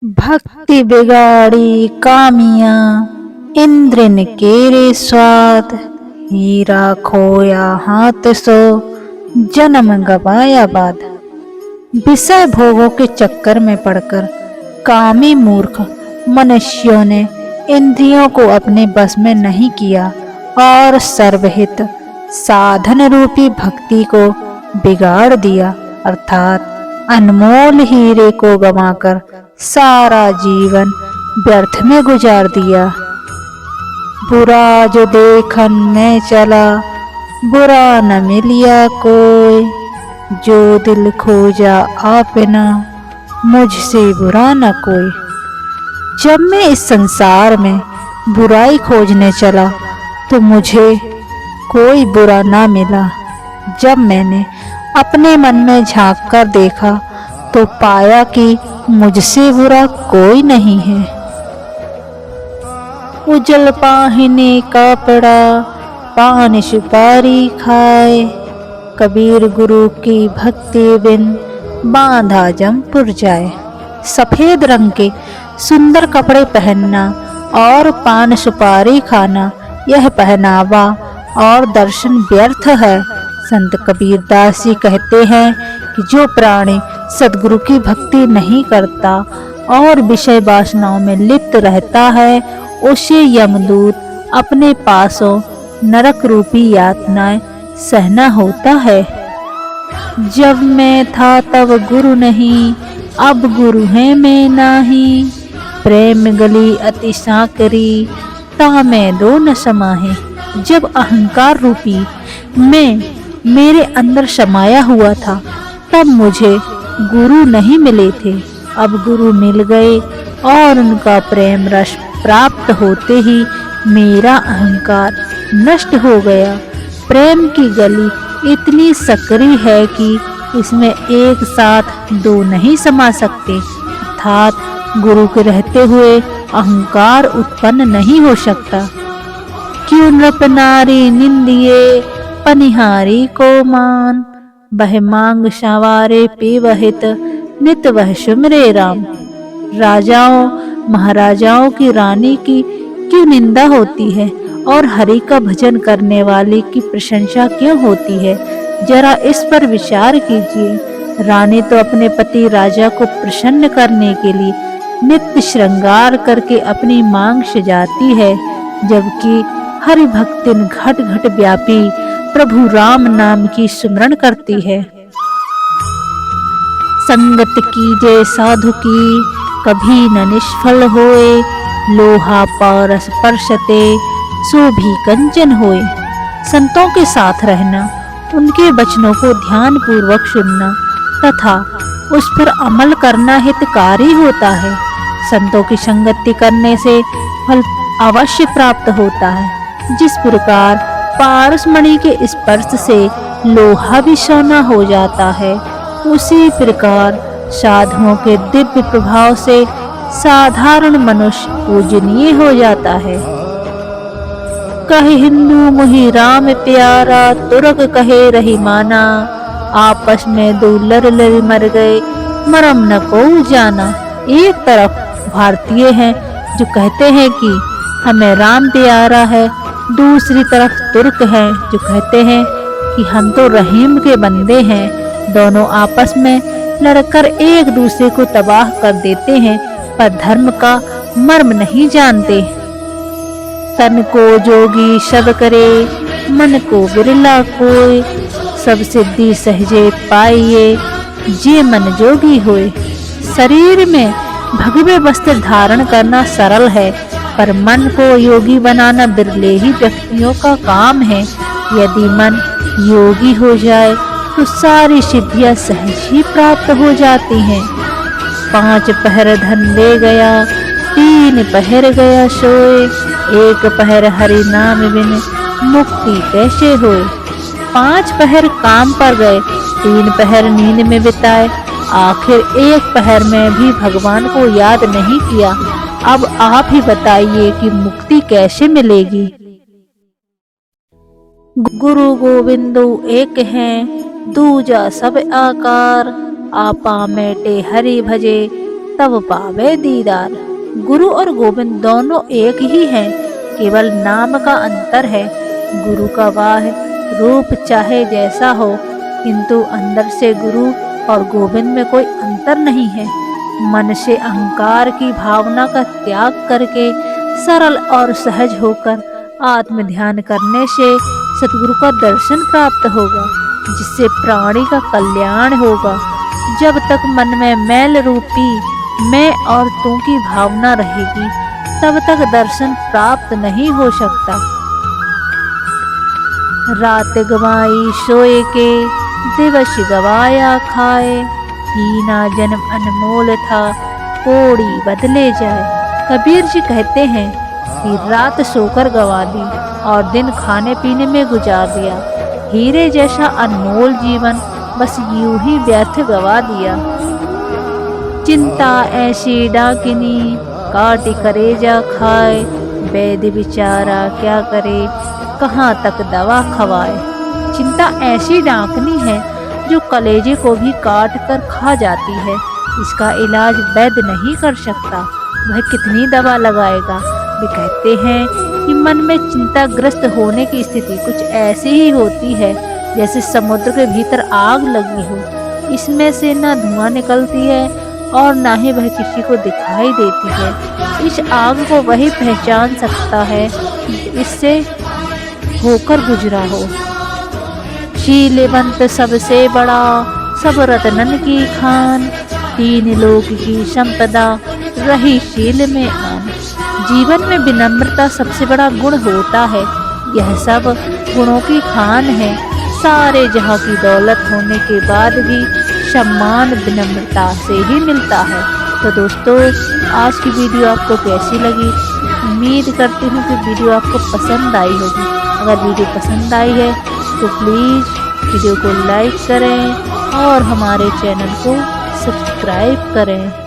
भक्ति बिगाड़ी कामिया, इंद्र ने केरे स्वाद। हीरा खोया हाथ सो, जन्म गवाया बाद। विषय भोगों के चक्कर में पड़कर कामी मूर्ख मनुष्यों ने इंद्रियों को अपने बस में नहीं किया और सर्वहित साधन रूपी भक्ति को बिगाड़ दिया, अर्थात अनमोल हीरे को गंवाकर सारा जीवन व्यर्थ में गुजार दिया। बुरा जो देखन में चला, बुरा न मिलिया कोई। जो दिल खोजा आपना, मुझसे बुरा न कोई। जब मैं इस संसार में बुराई खोजने चला तो मुझे कोई बुरा ना मिला। जब मैंने अपने मन में झांक कर देखा तो पाया कि मुझसे बुरा कोई नहीं है। उजल पाहने का पड़ा, पान सुपारी खाए। कबीर गुरु की भक्ति बिन, बांधा जमपुर जाए। सफेद रंग के सुंदर कपड़े पहनना और पान सुपारी खाना, यह पहनावा और दर्शन व्यर्थ है। संत कबीरदास जी कहते हैं कि जो प्राणी सद्गुरु की भक्ति नहीं करता और विषय वासनाओं में लिप्त रहता है, उसे यमदूत अपने पासों नरक रूपी यातनाएं सहना होता है। जब मैं था तब गुरु नहीं, अब गुरु है मैं नाही। प्रेम गली अति साकरी, ता मैं दो न समाहे। जब अहंकार रूपी मैं मेरे अंदर समाया हुआ था, तब मुझे गुरु नहीं मिले थे। अब गुरु मिल गए और उनका प्रेम रस प्राप्त होते ही मेरा अहंकार नष्ट हो गया। प्रेम की गली इतनी सकरी है कि इसमें एक साथ दो नहीं समा सकते, अर्थात गुरु के रहते हुए अहंकार उत्पन्न नहीं हो सकता। क्यों नृप नारी निंदिए, पनिहारी को मान। बह मांग संवारे पीवहित, नित वह सुमरे राम। राजाओं महाराजाओं की रानी की क्यों निंदा होती है और हरि का भजन करने वाले की प्रशंसा क्यों होती है? जरा इस पर विचार कीजिए। रानी तो अपने पति राजा को प्रसन्न करने के लिए नित्य श्रृंगार करके अपनी मांग सजाती है, जबकि हरि भक्तिन घट घट व्यापी प्रभु राम नाम की सुमरण करती है। संगत कीजे साधु की, कभी न निष्फल होए। लोहा पारस परसते, सो भी कंचन होए। संतों के साथ रहना, उनके वचनों को ध्यान पूर्वक सुनना तथा उस पर अमल करना हितकारी होता है। संतों की संगति करने से फल अवश्य प्राप्त होता है। जिस प्रकार पारस मणि के स्पर्श से लोहा भी सोना हो जाता है, उसी प्रकार साधुओं के दिव्य प्रभाव से साधारण मनुष्य पूजनीय हो जाता है। कहे हिंदू मुहि राम प्यारा, तुरक कहे रही माना। आपस में दो लड़ लड़ मर गए, मरम न को जाना। एक तरफ भारतीय हैं जो कहते हैं कि हमें राम प्यारा है, दूसरी तरफ तुर्क हैं जो कहते हैं कि हम तो रहीम के बंदे हैं। दोनों आपस में लड़कर एक दूसरे को तबाह कर देते हैं, पर धर्म का मर्म नहीं जानते। तन को जोगी सब करे, मन को बिरला कोय। सब सिद्धि सहजे पाइए, जे मन जोगी होए। शरीर में भगवे वस्त्र धारण करना सरल है, पर मन को योगी बनाना बिरले ही व्यक्तियों का काम है। यदि मन योगी हो जाए तो सारी सिद्धियां सहज ही प्राप्त हो जाती हैं। 5 पहर धन ले गया, 3 पहर गया सोए। 1 पहर हरि नाम बिन, मुक्ति कैसे होए। 5 पहर काम पर गए, 3 पहर नींद में बिताए, आखिर 1 पहर में भी भगवान को याद नहीं किया। अब आप ही बताइए कि मुक्ति कैसे मिलेगी। गुरु गोविंदो एक हैं, दूजा सब आकार। आपा मेटे हरि भजे, तब पावे दीदार। गुरु और गोविंद दोनों एक ही हैं, केवल नाम का अंतर है। गुरु का वाह रूप चाहे जैसा हो, किंतु अंदर से गुरु और गोविंद में कोई अंतर नहीं है। मन से अहंकार की भावना का त्याग करके सरल और सहज होकर आत्म ध्यान करने से सतगुरु का दर्शन प्राप्त होगा, जिससे प्राणी का कल्याण होगा। जब तक मन में मैल रूपी मैं और तू की भावना रहेगी, तब तक दर्शन प्राप्त नहीं हो सकता। रात गवाई सोए के, दिवस गवाया खाए, हीना जन्म अनमोल था, कोड़ी बदले जाए। कबीर जी कहते हैं कि रात सोकर गवा दी और दिन खाने पीने में गुजार दिया। हीरे जैसा अनमोल जीवन बस यूं ही व्यर्थ गवा दिया। चिंता ऐसी डाकिनी, काटी करेजा खाए, वैद्य बेचारा क्या करे, कहाँ तक दवा खवाए। चिंता ऐसी डाकनी है जो कलेजे को भी काट कर खा जाती है। इसका इलाज वैद्य नहीं कर सकता, वह कितनी दवा लगाएगा। वे कहते हैं कि मन में चिंताग्रस्त होने की स्थिति कुछ ऐसी ही होती है जैसे समुद्र के भीतर आग लगी हो। इसमें से न धुआं निकलती है और न ही वह किसी को दिखाई देती है। इस आग को वही पहचान सकता है इससे होकर गुजरा हो। शीलवंत सबसे बड़ा, सब रत्नन की खान, तीन लोक की संपदा, रही शील में आन। जीवन में विनम्रता सबसे बड़ा गुण होता है। यह सब गुणों की खान है। सारे जहां की दौलत होने के बाद भी सम्मान विनम्रता से ही मिलता है। तो दोस्तों, आज की वीडियो आपको कैसी लगी? उम्मीद करती हूँ कि वीडियो आपको पसंद आई होगी। अगर वीडियो पसंद आई है तो प्लीज़ वीडियो को लाइक करें और हमारे चैनल को सब्सक्राइब करें।